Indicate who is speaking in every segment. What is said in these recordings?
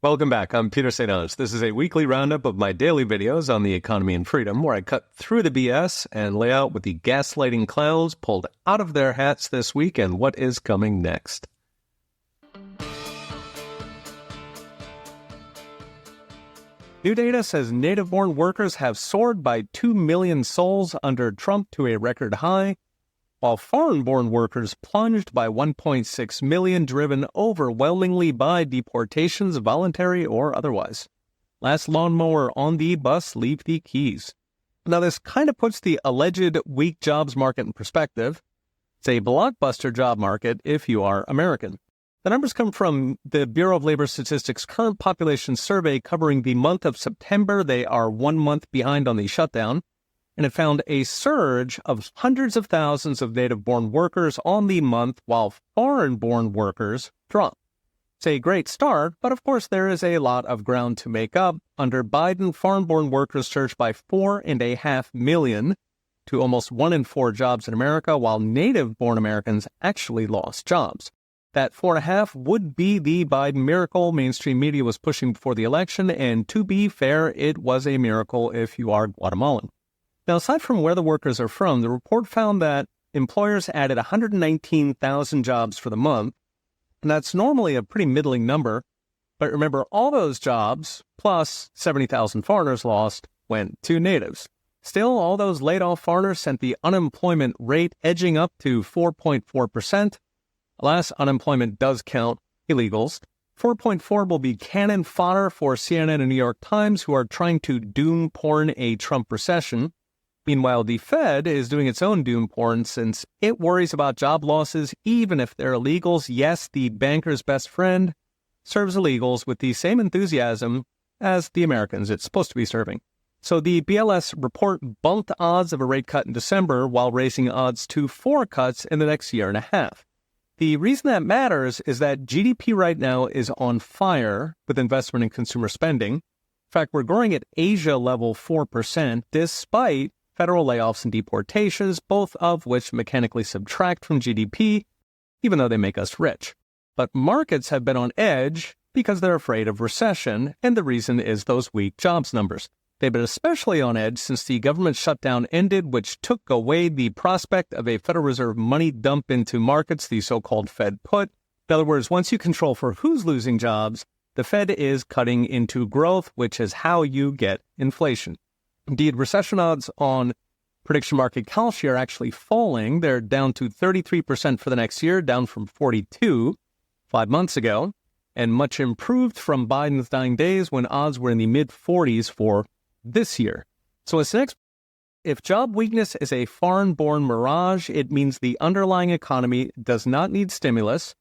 Speaker 1: Welcome back. I'm Peter St. Onge. This is a weekly roundup of my daily videos on the economy and freedom, where I cut through the BS and lay out what the gaslighting clowns pulled out of their hats this week and what is coming next. New data says native-born workers have soared by 2 million souls under Trump to a record high, while foreign-born workers plunged by 1.6 million, driven overwhelmingly by deportations, voluntary or otherwise. Last lawnmower on the bus, leave the keys. Now, this kind of puts the alleged weak jobs market in perspective. It's a blockbuster job market if you are American. The numbers come from the Bureau of Labor Statistics' current population survey covering the month of September. They are 1 month behind on the shutdown, and it found a surge of hundreds of thousands of native-born workers on the month, while foreign-born workers dropped. It's a great start, but of course there is a lot of ground to make up. Under Biden, foreign-born workers surged by 4.5 million to almost 1 in 4 jobs in America, while native-born Americans actually lost jobs. That 4.5 would be the Biden miracle mainstream media was pushing before the election, and to be fair, it was a miracle if you are Guatemalan. Now, aside from where the workers are from, the report found that employers added 119,000 jobs for the month, and that's normally a pretty middling number. But remember, all those jobs, plus 70,000 foreigners lost, went to natives. Still, all those laid-off foreigners sent the unemployment rate edging up to 4.4%. Alas, unemployment does count illegals. 4.4 will be cannon fodder for CNN and New York Times, who are trying to doom porn a Trump recession. Meanwhile, the Fed is doing its own doom porn since it worries about job losses, even if they're illegals. Yes, the banker's best friend serves illegals with the same enthusiasm as the Americans it's supposed to be serving. So the BLS report bumped odds of a rate cut in December while raising odds to 4 cuts in the next year and a half. The reason that matters is that GDP right now is on fire with investment and consumer spending. In fact, we're growing at Asia level 4% despite federal layoffs and deportations, both of which mechanically subtract from GDP, even though they make us rich. But markets have been on edge because they're afraid of recession, and the reason is those weak jobs numbers. They've been especially on edge since the government shutdown ended, which took away the prospect of a Federal Reserve money dump into markets, the so-called Fed put. In other words, once you control for who's losing jobs, the Fed is cutting into growth, which is how you get inflation. Indeed, recession odds on prediction market Kalshi are actually falling. They're down to 33% for the next year, down from 42 5 months ago, and much improved from Biden's dying days when odds were in the mid-40s for this year. So as next, if job weakness is a foreign-born mirage, it means the underlying economy does not need stimulus,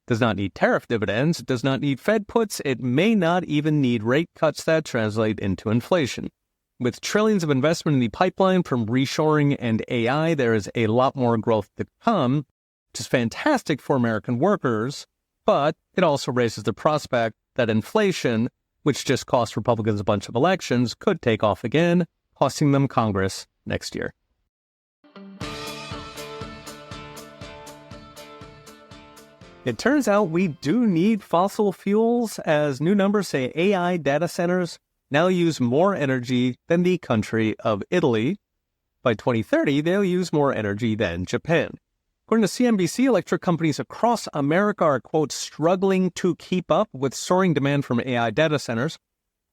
Speaker 1: does not need tariff dividends, does not need Fed puts, it may not even need rate cuts that translate into inflation. With trillions of investment in the pipeline from reshoring and AI, there is a lot more growth to come, which is fantastic for American workers, but it also raises the prospect that inflation, which just cost Republicans a bunch of elections, could take off again, costing them Congress next year. It turns out we do need fossil fuels, as new numbers say AI data centers now use more energy than the country of Italy. By 2030, they'll use more energy than Japan. According to CNBC, electric companies across America are, quote, struggling to keep up with soaring demand from AI data centers.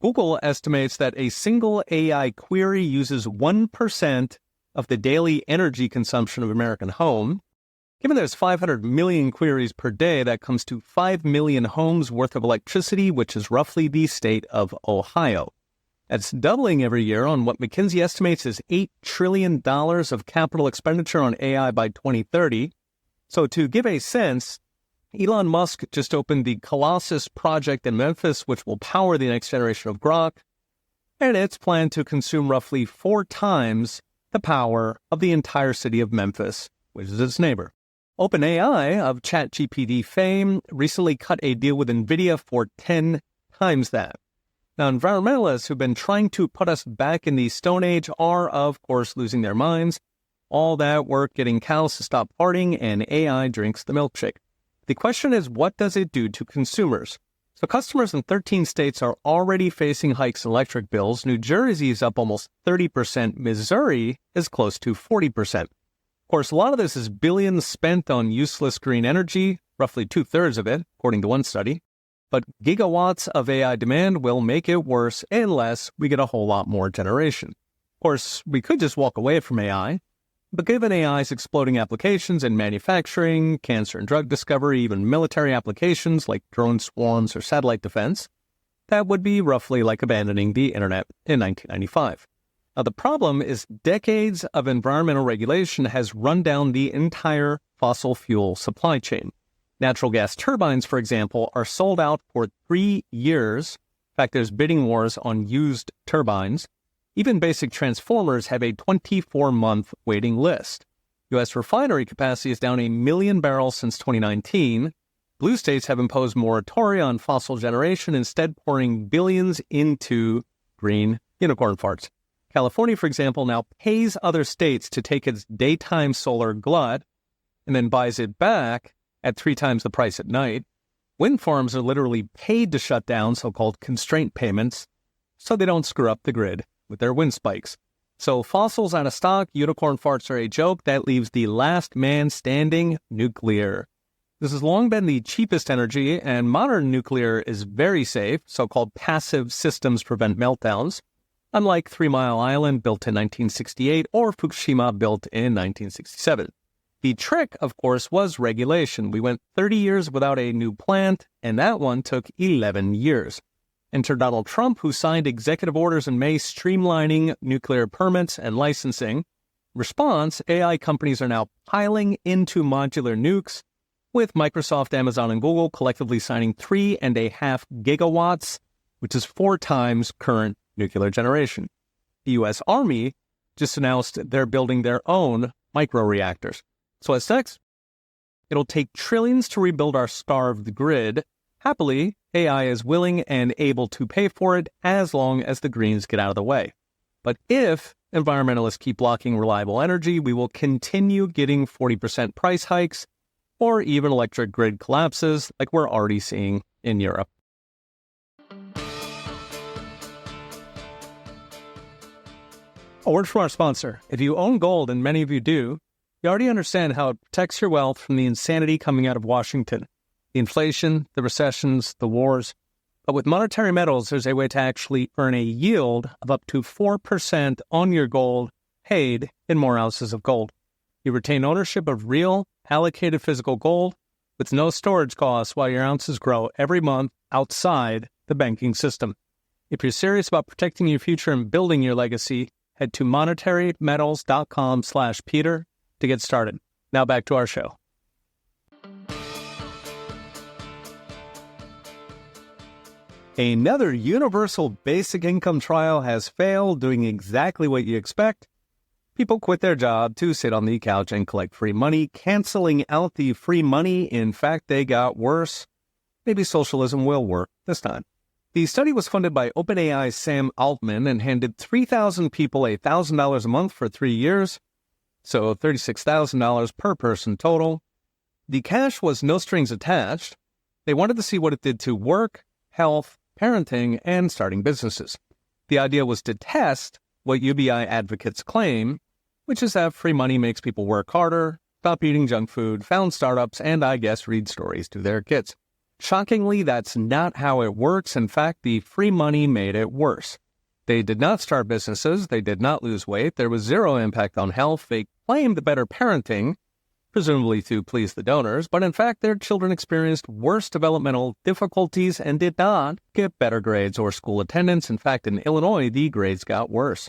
Speaker 1: Google estimates that a single AI query uses 1% of the daily energy consumption of American home. Given there's 500 million queries per day, that comes to 5 million homes worth of electricity, which is roughly the state of Ohio. That's doubling every year on what McKinsey estimates is $8 trillion of capital expenditure on AI by 2030. So to give a sense, Elon Musk just opened the Colossus project in Memphis, which will power the next generation of Grok, and it's planned to consume roughly 4 times the power of the entire city of Memphis, which is its neighbor. OpenAI, of ChatGPT fame, recently cut a deal with NVIDIA for 10 times that. Now, environmentalists who've been trying to put us back in the Stone Age are, of course, losing their minds. All that work getting cows to stop farting, and AI drinks the milkshake. The question is, what does it do to consumers? So customers in 13 states are already facing hikes in electric bills. New Jersey is up almost 30%. Missouri is close to 40%. Of course, a lot of this is billions spent on useless green energy, roughly two-thirds of it, according to one study. But gigawatts of AI demand will make it worse unless we get a whole lot more generation. Of course, we could just walk away from AI, but given AI's exploding applications in manufacturing, cancer and drug discovery, even military applications like drone swarms or satellite defense, that would be roughly like abandoning the internet in 1995. Now, the problem is decades of environmental regulation has run down the entire fossil fuel supply chain. Natural gas turbines, for example, are sold out for 3 years. In fact, there's bidding wars on used turbines. Even basic transformers have a 24-month waiting list. U.S. refinery capacity is down 1 million barrels since 2019. Blue states have imposed moratoria on fossil generation, instead pouring billions into green unicorn farts. California, for example, now pays other states to take its daytime solar glut and then buys it back at 3 times the price at night. Wind farms are literally paid to shut down, so-called constraint payments, so they don't screw up the grid with their wind spikes. So fossils out of stock, unicorn farts are a joke. That leaves the last man standing, nuclear. This has long been the cheapest energy, and modern nuclear is very safe. So-called passive systems prevent meltdowns, unlike 3 Mile Island, built in 1968, or Fukushima, built in 1967. The trick, of course, was regulation. We went 30 years without a new plant, and that one took 11 years. Enter Donald Trump, who signed executive orders in May streamlining nuclear permits and licensing. Response, AI companies are now piling into modular nukes, with Microsoft, Amazon, and Google collectively signing 3.5 gigawatts, which is 4 times current nuclear generation. The U.S. Army just announced they're building their own microreactors. So what's next? It'll take trillions to rebuild our starved grid. Happily, AI is willing and able to pay for it as long as the Greens get out of the way. But if environmentalists keep blocking reliable energy, we will continue getting 40% price hikes or even electric grid collapses like we're already seeing in Europe. A word from our sponsor. If you own gold, and many of you do, you already understand how it protects your wealth from the insanity coming out of Washington. The inflation, the recessions, the wars. But with monetary metals, there's a way to actually earn a yield of up to 4% on your gold paid in more ounces of gold. You retain ownership of real, allocated physical gold with no storage costs while your ounces grow every month outside the banking system. If you're serious about protecting your future and building your legacy, head to monetarymetals.com/Peter to get started. Now back to our show. Another universal basic income trial has failed, doing exactly what you expect. People quit their job to sit on the couch and collect free money, canceling out the free money. In fact, they got worse. Maybe socialism will work this time. The study was funded by OpenAI's Sam Altman and handed 3,000 people $1,000 a month for 3 years, so $36,000 per person total. The cash was no strings attached. They wanted to see what it did to work, health, parenting, and starting businesses. The idea was to test what UBI advocates claim, which is that free money makes people work harder, stop eating junk food, found startups, and I guess read stories to their kids. Shockingly, that's not how it works. In fact, the free money made it worse. They did not start businesses. They did not lose weight. There was zero impact on health. They claimed better parenting, presumably to please the donors, but in fact, their children experienced worse developmental difficulties and did not get better grades or school attendance. In fact, in Illinois, the grades got worse.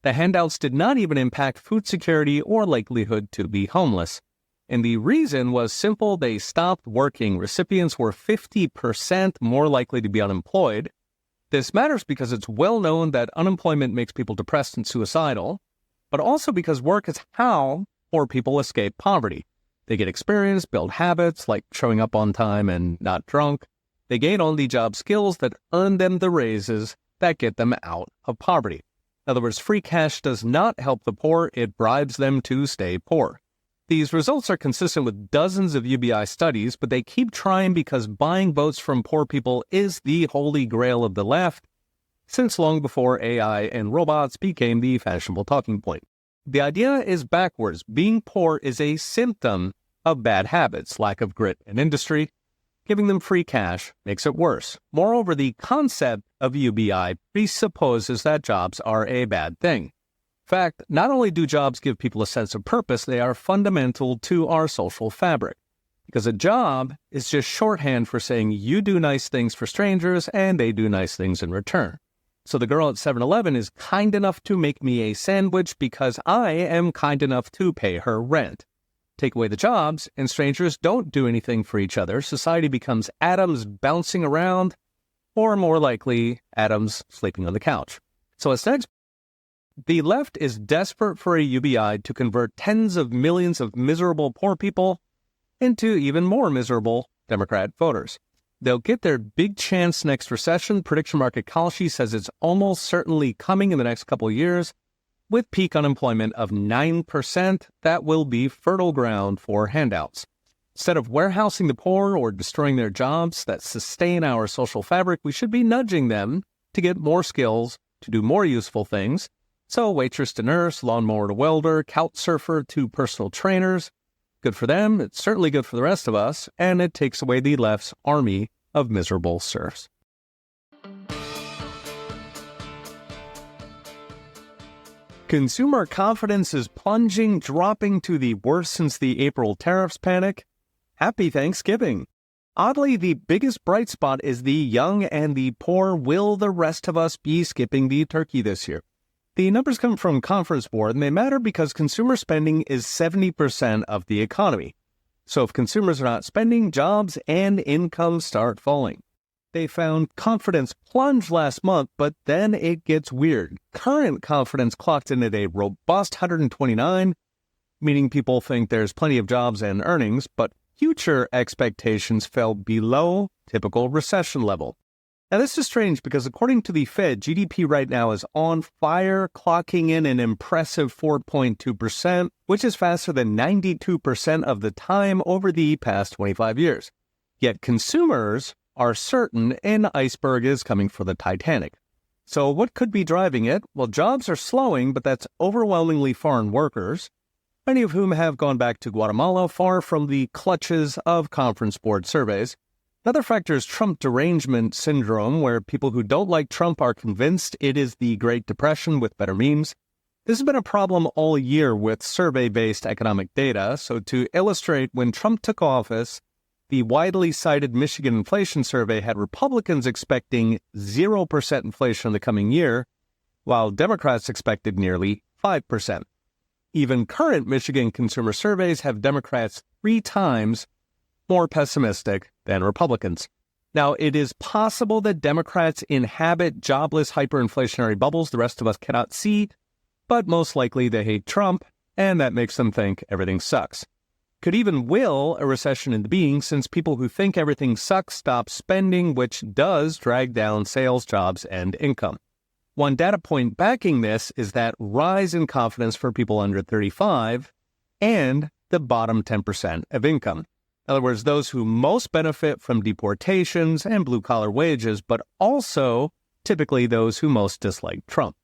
Speaker 1: The handouts did not even impact food security or likelihood to be homeless. And the reason was simple. They stopped working. Recipients were 50% more likely to be unemployed. This matters because it's well known that unemployment makes people depressed and suicidal, but also because work is how poor people escape poverty. They get experience, build habits like showing up on time and not drunk. They gain on-the-job skills that earn them the raises that get them out of poverty. In other words, free cash does not help the poor. It bribes them to stay poor. These results are consistent with dozens of UBI studies, but they keep trying because buying votes from poor people is the holy grail of the left, since long before AI and robots became the fashionable talking point. The idea is backwards. Being poor is a symptom of bad habits, lack of grit and industry. Giving them free cash makes it worse. Moreover, the concept of UBI presupposes that jobs are a bad thing. In fact, not only do jobs give people a sense of purpose, they are fundamental to our social fabric. Because a job is just shorthand for saying you do nice things for strangers and they do nice things in return. So the girl at 7-Eleven is kind enough to make me a sandwich because I am kind enough to pay her rent. Take away the jobs, and strangers don't do anything for each other. Society becomes atoms bouncing around, or more likely, atoms sleeping on the couch. So what's next? The left is desperate for a UBI to convert tens of millions of miserable poor people into even more miserable Democrat voters. They'll get their big chance next recession. Prediction market Kalshi says it's almost certainly coming in the next couple of years. With peak unemployment of 9%, that will be fertile ground for handouts. Instead of warehousing the poor or destroying their jobs that sustain our social fabric, we should be nudging them to get more skills, to do more useful things. So waitress to nurse, lawnmower to welder, couch surfer to personal trainers. Good for them, it's certainly good for the rest of us, and it takes away the left's army of miserable serfs. Consumer confidence is plunging, dropping to the worst since the April tariffs panic. Happy Thanksgiving! Oddly, the biggest bright spot is the young and the poor. Will the rest of us be skipping the turkey this year? The numbers come from Conference Board, and they matter because consumer spending is 70% of the economy. So if consumers are not spending, jobs and income start falling. They found confidence plunge last month, but then it gets weird. Current confidence clocked in at a robust 129, meaning people think there's plenty of jobs and earnings, but future expectations fell below typical recession level. Now, this is strange because according to the Fed, GDP right now is on fire, clocking in an impressive 4.2%, which is faster than 92% of the time over the past 25 years. Yet consumers are certain an iceberg is coming for the Titanic. So what could be driving it? Well, jobs are slowing, but that's overwhelmingly foreign workers, many of whom have gone back to Guatemala, far from the clutches of Conference Board surveys. Another factor is Trump derangement syndrome, where people who don't like Trump are convinced it is the Great Depression with better memes. This has been a problem all year with survey-based economic data. So to illustrate, when Trump took office, the widely cited Michigan inflation survey had Republicans expecting 0% inflation in the coming year, while Democrats expected nearly 5%. Even current Michigan consumer surveys have Democrats 3 times more pessimistic than Republicans. Now, it is possible that Democrats inhabit jobless hyperinflationary bubbles the rest of us cannot see, but most likely they hate Trump, and that makes them think everything sucks. Could even will a recession into being, since people who think everything sucks stop spending, which does drag down sales, jobs, and income. One data point backing this is that rise in confidence for people under 35 and the bottom 10% of income. In other words, those who most benefit from deportations and blue-collar wages, but also typically those who most dislike Trump.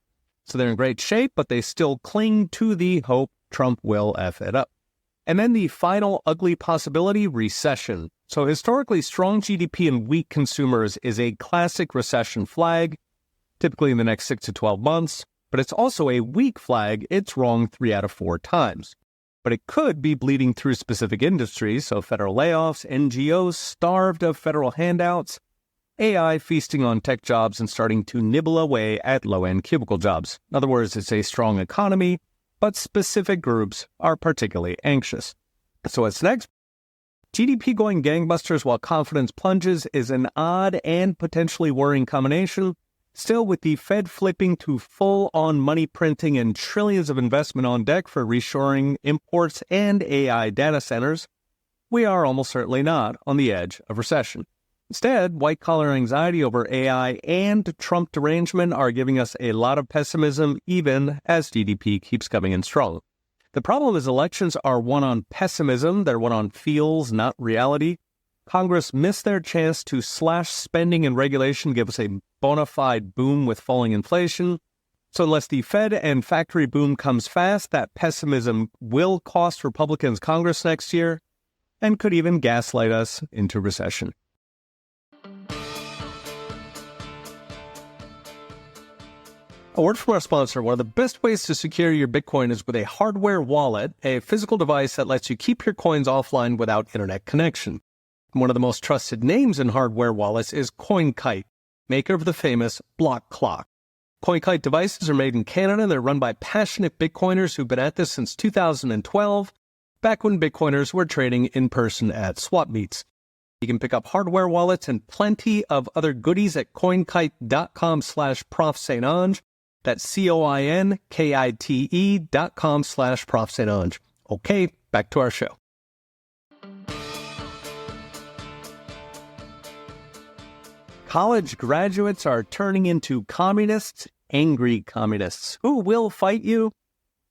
Speaker 1: So they're in great shape, but they still cling to the hope Trump will F it up. And then the final ugly possibility, recession. So historically, strong GDP and weak consumers is a classic recession flag, typically in the next 6 to 12 months, but it's also a weak flag. It's wrong 3 out of 4 times. But it could be bleeding through specific industries, so federal layoffs, NGOs starved of federal handouts, AI feasting on tech jobs and starting to nibble away at low-end cubicle jobs. In other words, it's a strong economy, but specific groups are particularly anxious. So what's next? GDP going gangbusters while confidence plunges is an odd and potentially worrying combination. Still, with the Fed flipping to full-on money printing and trillions of investment on deck for reshoring, imports, and AI data centers, we are almost certainly not on the edge of recession. Instead, white-collar anxiety over AI and Trump derangement are giving us a lot of pessimism, even as GDP keeps coming in strong. The problem is elections are won on pessimism. They're won on feels, not reality. Congress missed their chance to slash spending and regulation, give us a bona fide boom with falling inflation. So unless the Fed and factory boom comes fast, that pessimism will cost Republicans Congress next year and could even gaslight us into recession. A word from our sponsor. One of the best ways to secure your Bitcoin is with a hardware wallet, a physical device that lets you keep your coins offline without internet connection. One of the most trusted names in hardware wallets is CoinKite, maker of the famous block clock. CoinKite devices are made in Canada and they're run by passionate Bitcoiners who've been at this since 2012, back when Bitcoiners were trading in person at swap meets. You can pick up hardware wallets and plenty of other goodies at coinkite.com/ProfSaintAnge. That's CoinKite.com/ProfSaintAnge. Okay, back to our show. College graduates are turning into communists, angry communists, who will fight you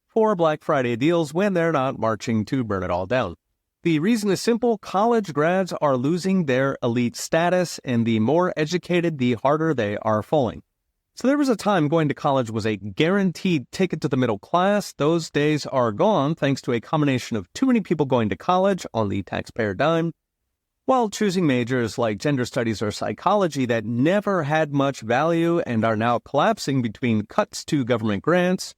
Speaker 1: for Black Friday deals when they're not marching to burn it all down. The reason is simple. College grads are losing their elite status, and the more educated, the harder they are falling. So there was a time going to college was a guaranteed ticket to the middle class. Those days are gone thanks to a combination of too many people going to college on the taxpayer dime, while choosing majors like gender studies or psychology that never had much value and are now collapsing between cuts to government grants,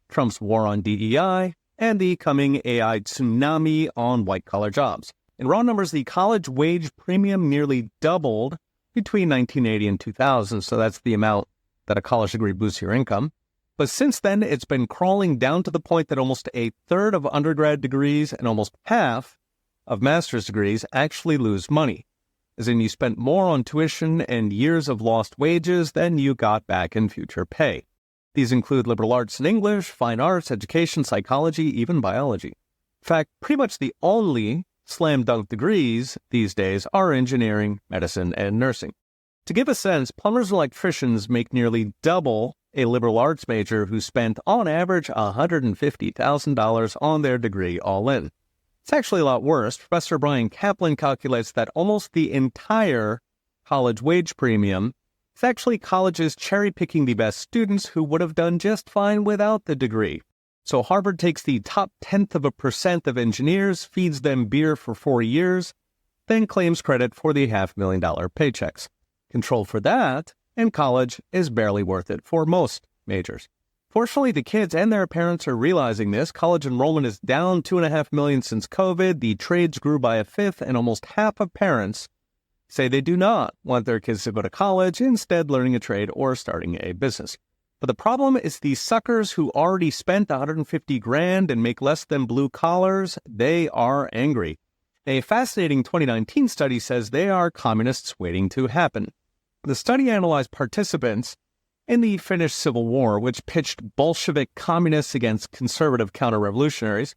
Speaker 1: Trump's war on DEI, and the coming AI tsunami on white-collar jobs. In raw numbers, the college wage premium nearly doubled between 1980 and 2000, so that's the amount that a college degree boosts your income. But since then, it's been crawling down to the point that almost a third of undergrad degrees and almost half of master's degrees actually lose money, as in you spent more on tuition and years of lost wages than you got back in future pay. These include liberal arts and English, fine arts, education, psychology, even biology. In fact, pretty much the only slam dunk degrees these days are engineering, medicine, and nursing. To give a sense, plumbers and electricians make nearly double a liberal arts major who spent, on average, $150,000 on their degree all in. It's actually a lot worse. Professor Brian Kaplan calculates that almost the entire college wage premium is actually colleges cherry-picking the best students who would have done just fine without the degree. So Harvard takes the top 0.1% of engineers, feeds them beer for 4 years, then claims credit for the $500,000 paychecks. Control for that, and college is barely worth it for most majors. Fortunately, the kids and their parents are realizing this. College enrollment is down 2.5 million since COVID. The trades grew by a fifth, and almost half of parents say they do not want their kids to go to college, instead learning a trade or starting a business. But the problem is the suckers who already spent $150,000 and make less than blue collars, they are angry. A fascinating 2019 study says they are communists waiting to happen. The study analyzed participants in the Finnish Civil War, which pitched Bolshevik communists against conservative counter-revolutionaries.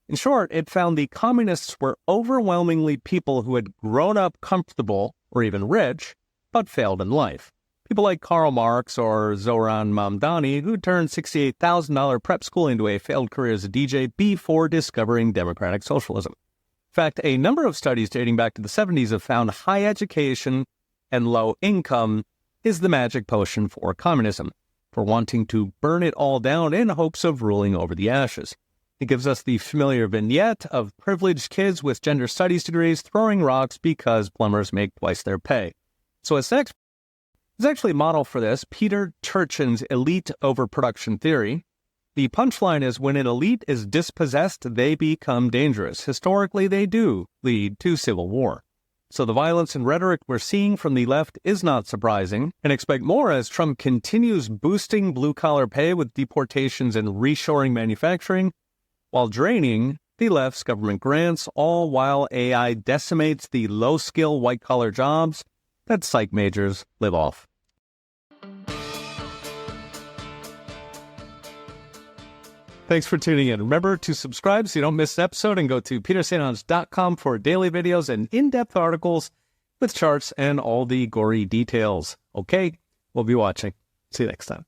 Speaker 1: In short, it found the communists were overwhelmingly people who had grown up comfortable or even rich, but failed in life. People like Karl Marx or Zoran Mamdani, who turned $68,000 prep school into a failed career as a DJ before discovering democratic socialism. In fact, a number of studies dating back to the 70s have found high education and low income is the magic potion for communism, for wanting to burn it all down in hopes of ruling over the ashes. It gives us the familiar vignette of privileged kids with gender studies degrees throwing rocks because plumbers make twice their pay. So as next is actually a model for this, Peter Turchin's elite overproduction theory. The punchline is when an elite is dispossessed, they become dangerous. Historically, they do lead to civil war. So the violence and rhetoric we're seeing from the left is not surprising, and expect more as Trump continues boosting blue-collar pay with deportations and reshoring manufacturing, while draining the left's government grants, all while AI decimates the low-skill white-collar jobs that psych majors live off. Thanks for tuning in. Remember to subscribe so you don't miss an episode, and go to petersaintange.com for daily videos and in-depth articles with charts and all the gory details. Okay, we'll be watching. See you next time.